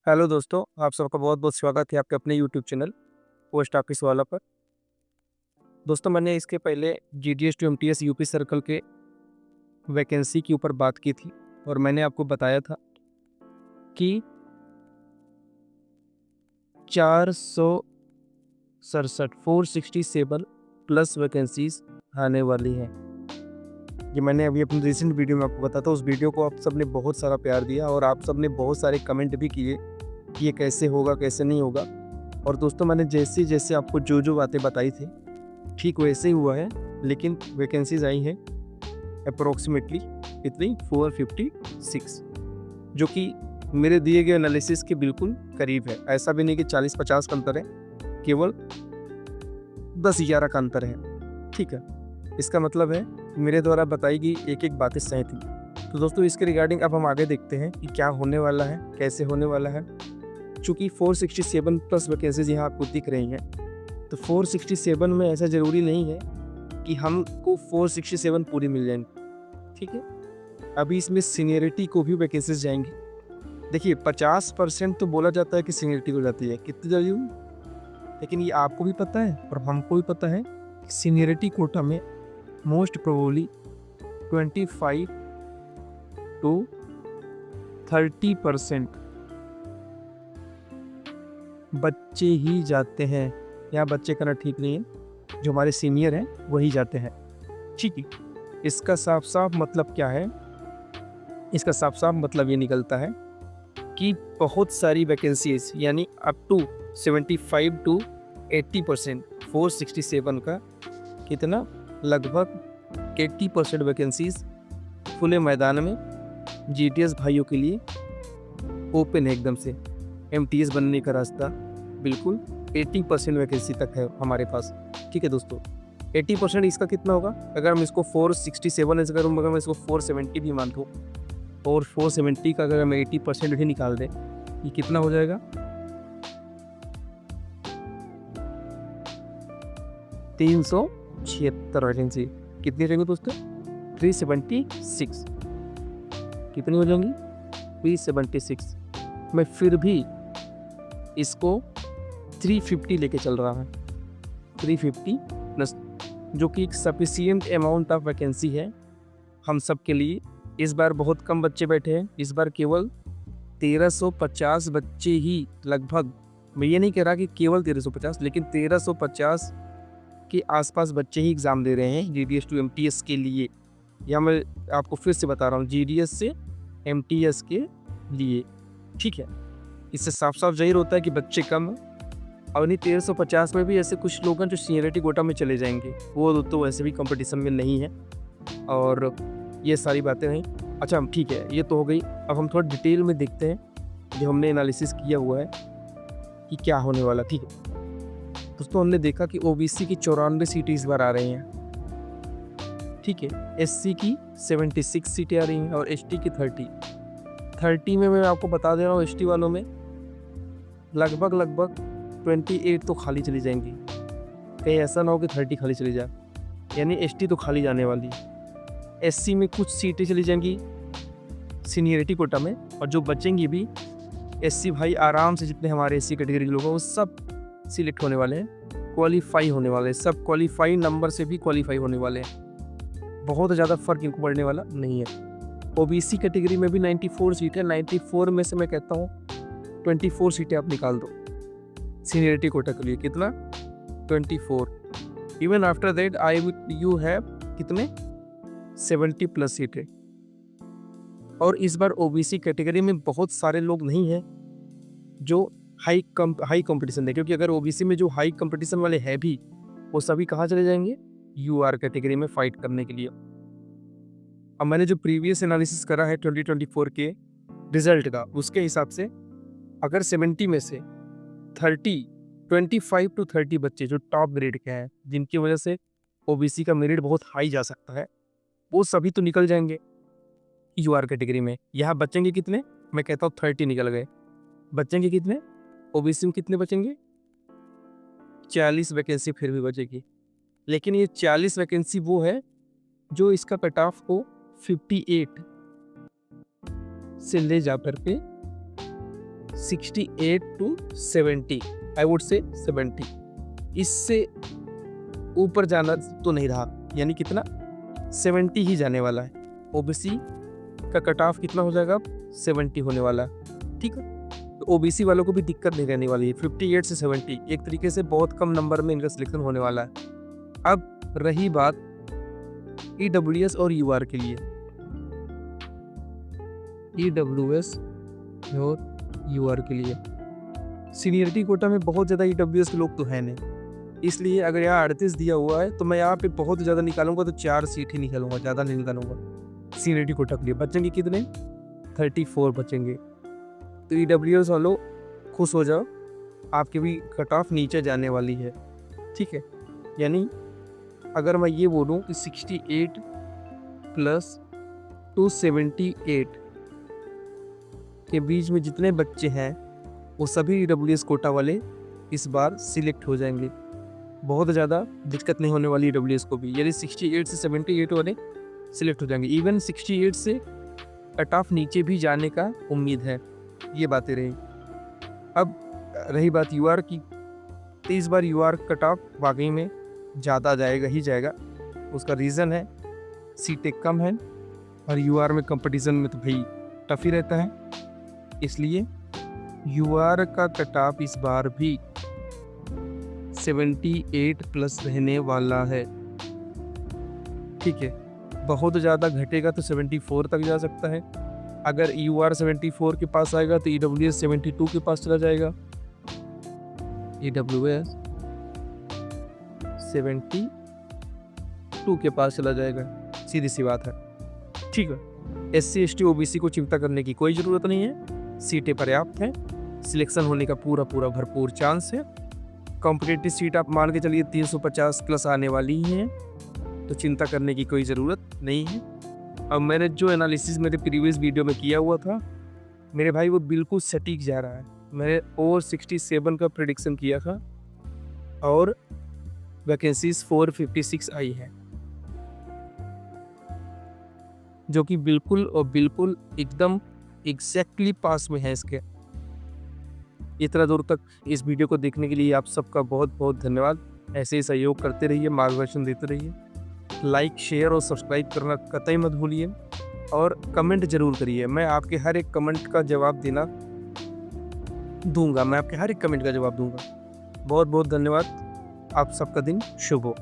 Hello दोस्तों, आप सबका बहुत बहुत स्वागत है आपके अपने यूट्यूब चैनल पोस्ट ऑफिस वाला पर। दोस्तों, मैंने इसके पहले GDS to MTS UP circle के वैकेंसी के ऊपर बात की थी और मैंने आपको बताया था कि 467 प्लस वैकेंसीज आने वाली हैं। ये मैंने अभी अपनी रिसेंट वीडियो में आपको बताया था। उस वीडियो को आप सबने बहुत सारा प्यार दिया और आप सबने बहुत सारे कमेंट भी किए कि ये कैसे होगा, कैसे नहीं होगा। और दोस्तों, मैंने जैसे जैसे आपको जो जो बातें बताई थी ठीक वैसे ही हुआ है, लेकिन वैकेंसीज आई हैं अप्रोक्सीमेटली इतनी 456, जो कि मेरे दिए गए एनालिसिस के बिल्कुल करीब है। ऐसा भी नहीं कि 40-50 का अंतर है, केवल 10-11 का अंतर है। ठीक है, इसका मतलब है मेरे द्वारा बताई गई एक एक बातें सही थी। तो दोस्तों, इसके रिगार्डिंग अब हम आगे देखते हैं कि क्या होने वाला है, कैसे होने वाला है। चूँकि 467 प्लस वैकेंसीज यहाँ आपको दिख रही हैं, तो 467 में ऐसा ज़रूरी नहीं है कि हमको 467 पूरी मिल जाएंगी। ठीक है, अभी इसमें सीनियरिटी को भी वैकेंसीज जाएंगी। देखिए, 50% तो बोला जाता है कि सीनियरिटी हो जाती है, कितनी जल्दी हुई, लेकिन ये आपको भी पता है और हमको भी पता है कि सीनियरिटी कोटा में मोस्ट प्रोबेबली 25 to 30% बच्चे ही जाते हैं। यहाँ बच्चे करना ठीक नहीं है, जो हमारे सीनियर हैं वही जाते हैं। ठीक है, इसका साफ साफ मतलब क्या है? इसका साफ साफ मतलब ये निकलता है कि बहुत सारी वैकेंसीज यानी अप टू 75 to 80%, 467 का कितना, लगभग 80% वैकेंसीज खुले मैदान में जीटीएस भाइयों के लिए ओपन है एकदम से। एमटीएस बनने का रास्ता बिल्कुल 80% वैकेंसी तक है हमारे पास। ठीक है दोस्तों, 80% इसका कितना होगा? अगर हम इसको 467 अगर मैं इसको 470 भी मान दूँ और 470 का अगर हम 80% भी निकाल दें, ये कितना हो जाएगा? 376 वैकेंसी। कितनी रहेंगी दोस्तों? 376। कितनी हो जाएंगी? 376। मैं फिर भी इसको 350 लेके चल रहा है। 350 प्लस, जो कि एक सफिशियंट अमाउंट ऑफ वैकेंसी है हम सब के लिए। इस बार बहुत कम बच्चे बैठे हैं, इस बार केवल 1350 बच्चे ही लगभग। मैं ये नहीं कह रहा कि केवल 1350, लेकिन 1350 के आसपास बच्चे ही एग्ज़ाम दे रहे हैं जीडीएस टू एमटीएस के लिए। या मैं आपको फिर से बता रहा हूँ, जीडीएस से एमटीएस के लिए। ठीक है, इससे साफ साफ जाहिर होता है कि बच्चे कम हैं। और नहीं, 1350 में भी ऐसे कुछ लोग हैं जो सीनियरिटी कोटा में चले जाएंगे, वो तो वैसे भी कंपटीशन में नहीं है। और ये सारी बातें हैं। अच्छा, ठीक है, ये तो हो गई। अब हम थोड़ा डिटेल में देखते हैं जो हमने एनालिसिस किया हुआ है कि क्या होने वाला। ठीक है दोस्तों, हमने देखा कि ओबीसी की 94 सीटें इस बार आ रही हैं। ठीक है, एससी की 76 सीटें आ रही हैं और एसटी की 30 में मैं आपको बता दे रहा हूँ, एसटी वालों में लगभग 28 तो खाली चली जाएंगी। कहीं ऐसा ना हो कि 30 खाली चली जाए, यानी एसटी तो खाली जाने वाली है। एससी में कुछ सीटें चली जाएंगी सीनियरिटी कोटा में, और जो बचेंगी भी एससी भाई आराम से, जितने हमारे एससी कैटेगरी के लोग हैं वो सब सिलेक्ट होने वाले हैं, क्वालिफाई होने वाले हैं। सब क्वालिफाई नंबर से भी क्वालिफाई होने वाले हैं। बहुत ज़्यादा फर्क इनको पड़ने वाला नहीं है। ओबीसी कैटेगरी में भी 94 सीट है। 94 में से मैं कहता हूँ 24 सीटें आप निकाल दो सीनियरिटी कोटा के लिए। कितना? 24। Even after that you have कितने? 70 प्लस सीटें। और इस बार ओबीसी कैटेगरी में बहुत सारे लोग नहीं हैं जो हाई कंपटीशन है, क्योंकि अगर ओबीसी में जो हाई कंपटीशन वाले हैं भी, वो सभी कहाँ चले जाएंगे? यूआर कैटेगरी में फाइट करने के लिए। अब मैंने जो प्रीवियस एनालिसिस करा है 2024 के रिजल्ट का, उसके हिसाब से अगर 70 में से 25 to 30 बच्चे जो टॉप ग्रेड के हैं, जिनकी वजह से ओबीसी का मेरिट बहुत हाई जा सकता है, वो सभी तो निकल जाएंगे यूआर कैटेगरी में। यहाँ बचेंगे कितने? मैं कहता हूँ 30 निकल गए। बचेंगे कितने? ओबीसी में कितने बचेंगे? 40 वैकेंसी फिर भी बचेगी। लेकिन ये 40 वैकेंसी वो है जो इसका कट ऑफ को 58 से ले जा करके 68 to 70, आई वुड से 70, इससे ऊपर जाना तो नहीं रहा, यानी कितना 70 ही जाने वाला है। ओबीसी का कट ऑफ कितना हो जाएगा, 70 होने वाला है, ठीक है। तो ओबीसी वालों को भी दिक्कत नहीं रहने वाली है। 58 से 70 एक तरीके से बहुत कम नंबर में इनका सिलेक्शन होने वाला है। अब रही बात ईडब्ल्यूएस और यूआर के लिए, ईडब्ल्यूएस और यूआर के लिए सीनियरिटी कोटा में बहुत ज़्यादा ईडब्ल्यूएस के लोग तो हैं नहीं, इसलिए अगर यहाँ 38 दिया हुआ है तो मैं यहाँ पे बहुत ज़्यादा निकालूंगा तो 4 सीट ही निकालूंगा, ज़्यादा नहीं निकालूंगा। सीनियरिटी कोटा के लिए बचेंगे कितने, 34 बचेंगे। तो ईडब्ल्यूएस वालों खुश हो जाओ, आपकी भी कट ऑफ नीचे जाने वाली है, ठीक है। यानी अगर मैं ये बोलूँ कि 68 प्लस 278 के बीच में जितने बच्चे हैं वो सभी ईडब्ल्यूएस कोटा वाले इस बार सिलेक्ट हो जाएंगे। बहुत ज़्यादा दिक्कत नहीं होने वाली ईडब्ल्यूएस को भी, यानी 68 से 78 वाले सिलेक्ट हो जाएंगे। इवन 68 से कट ऑफ नीचे भी जाने का उम्मीद है। ये बातें रही। अब रही बात यूआर की, तो इस बार यूआर कट ऑफ वाकई में ज़्यादा जाएगा ही जाएगा। उसका रीज़न है सीटें कम हैं और यूआर में कंपटीशन में तो भाई टफ ही रहता है, इसलिए यूआर का कट ऑफ इस बार भी 78 प्लस रहने वाला है, ठीक है। बहुत ज़्यादा घटेगा तो 74 तक जा सकता है। अगर यूआर 74 के पास आएगा तो ईडब्ल्यूएस 72 के पास चला जाएगा। ईडब्ल्यूएस 72 के पास चला जाएगा, सीधी सी बात है, ठीक है। एससी एसटी ओबीसी को चिंता करने की कोई ज़रूरत नहीं है, सीटें पर्याप्त हैं, सिलेक्शन होने का पूरा भरपूर चांस है। कॉम्पिटिटिव सीट आप मान के चलिए 350 प्लस आने वाली हैं, तो चिंता करने की कोई ज़रूरत नहीं है। अब मैंने जो एनालिसिस मेरे प्रीवियस वीडियो में किया हुआ था मेरे भाई, वो बिल्कुल सटीक जा रहा है। मैंने ओवर 67 का प्रेडिक्शन किया था और वैकेंसीज 456 आई है, जो कि बिल्कुल और बिल्कुल एकदम एग्जैक्टली पास में है इसके। इतना दूर तक इस वीडियो को देखने के लिए आप सबका बहुत बहुत धन्यवाद। ऐसे ही सहयोग करते रहिए, मार्गदर्शन देते रहिए। लाइक, शेयर और सब्सक्राइब करना कतई मत भूलिए और कमेंट जरूर करिए। मैं आपके हर एक कमेंट का जवाब दूंगा। बहुत बहुत धन्यवाद। आप सबका दिन शुभ हो।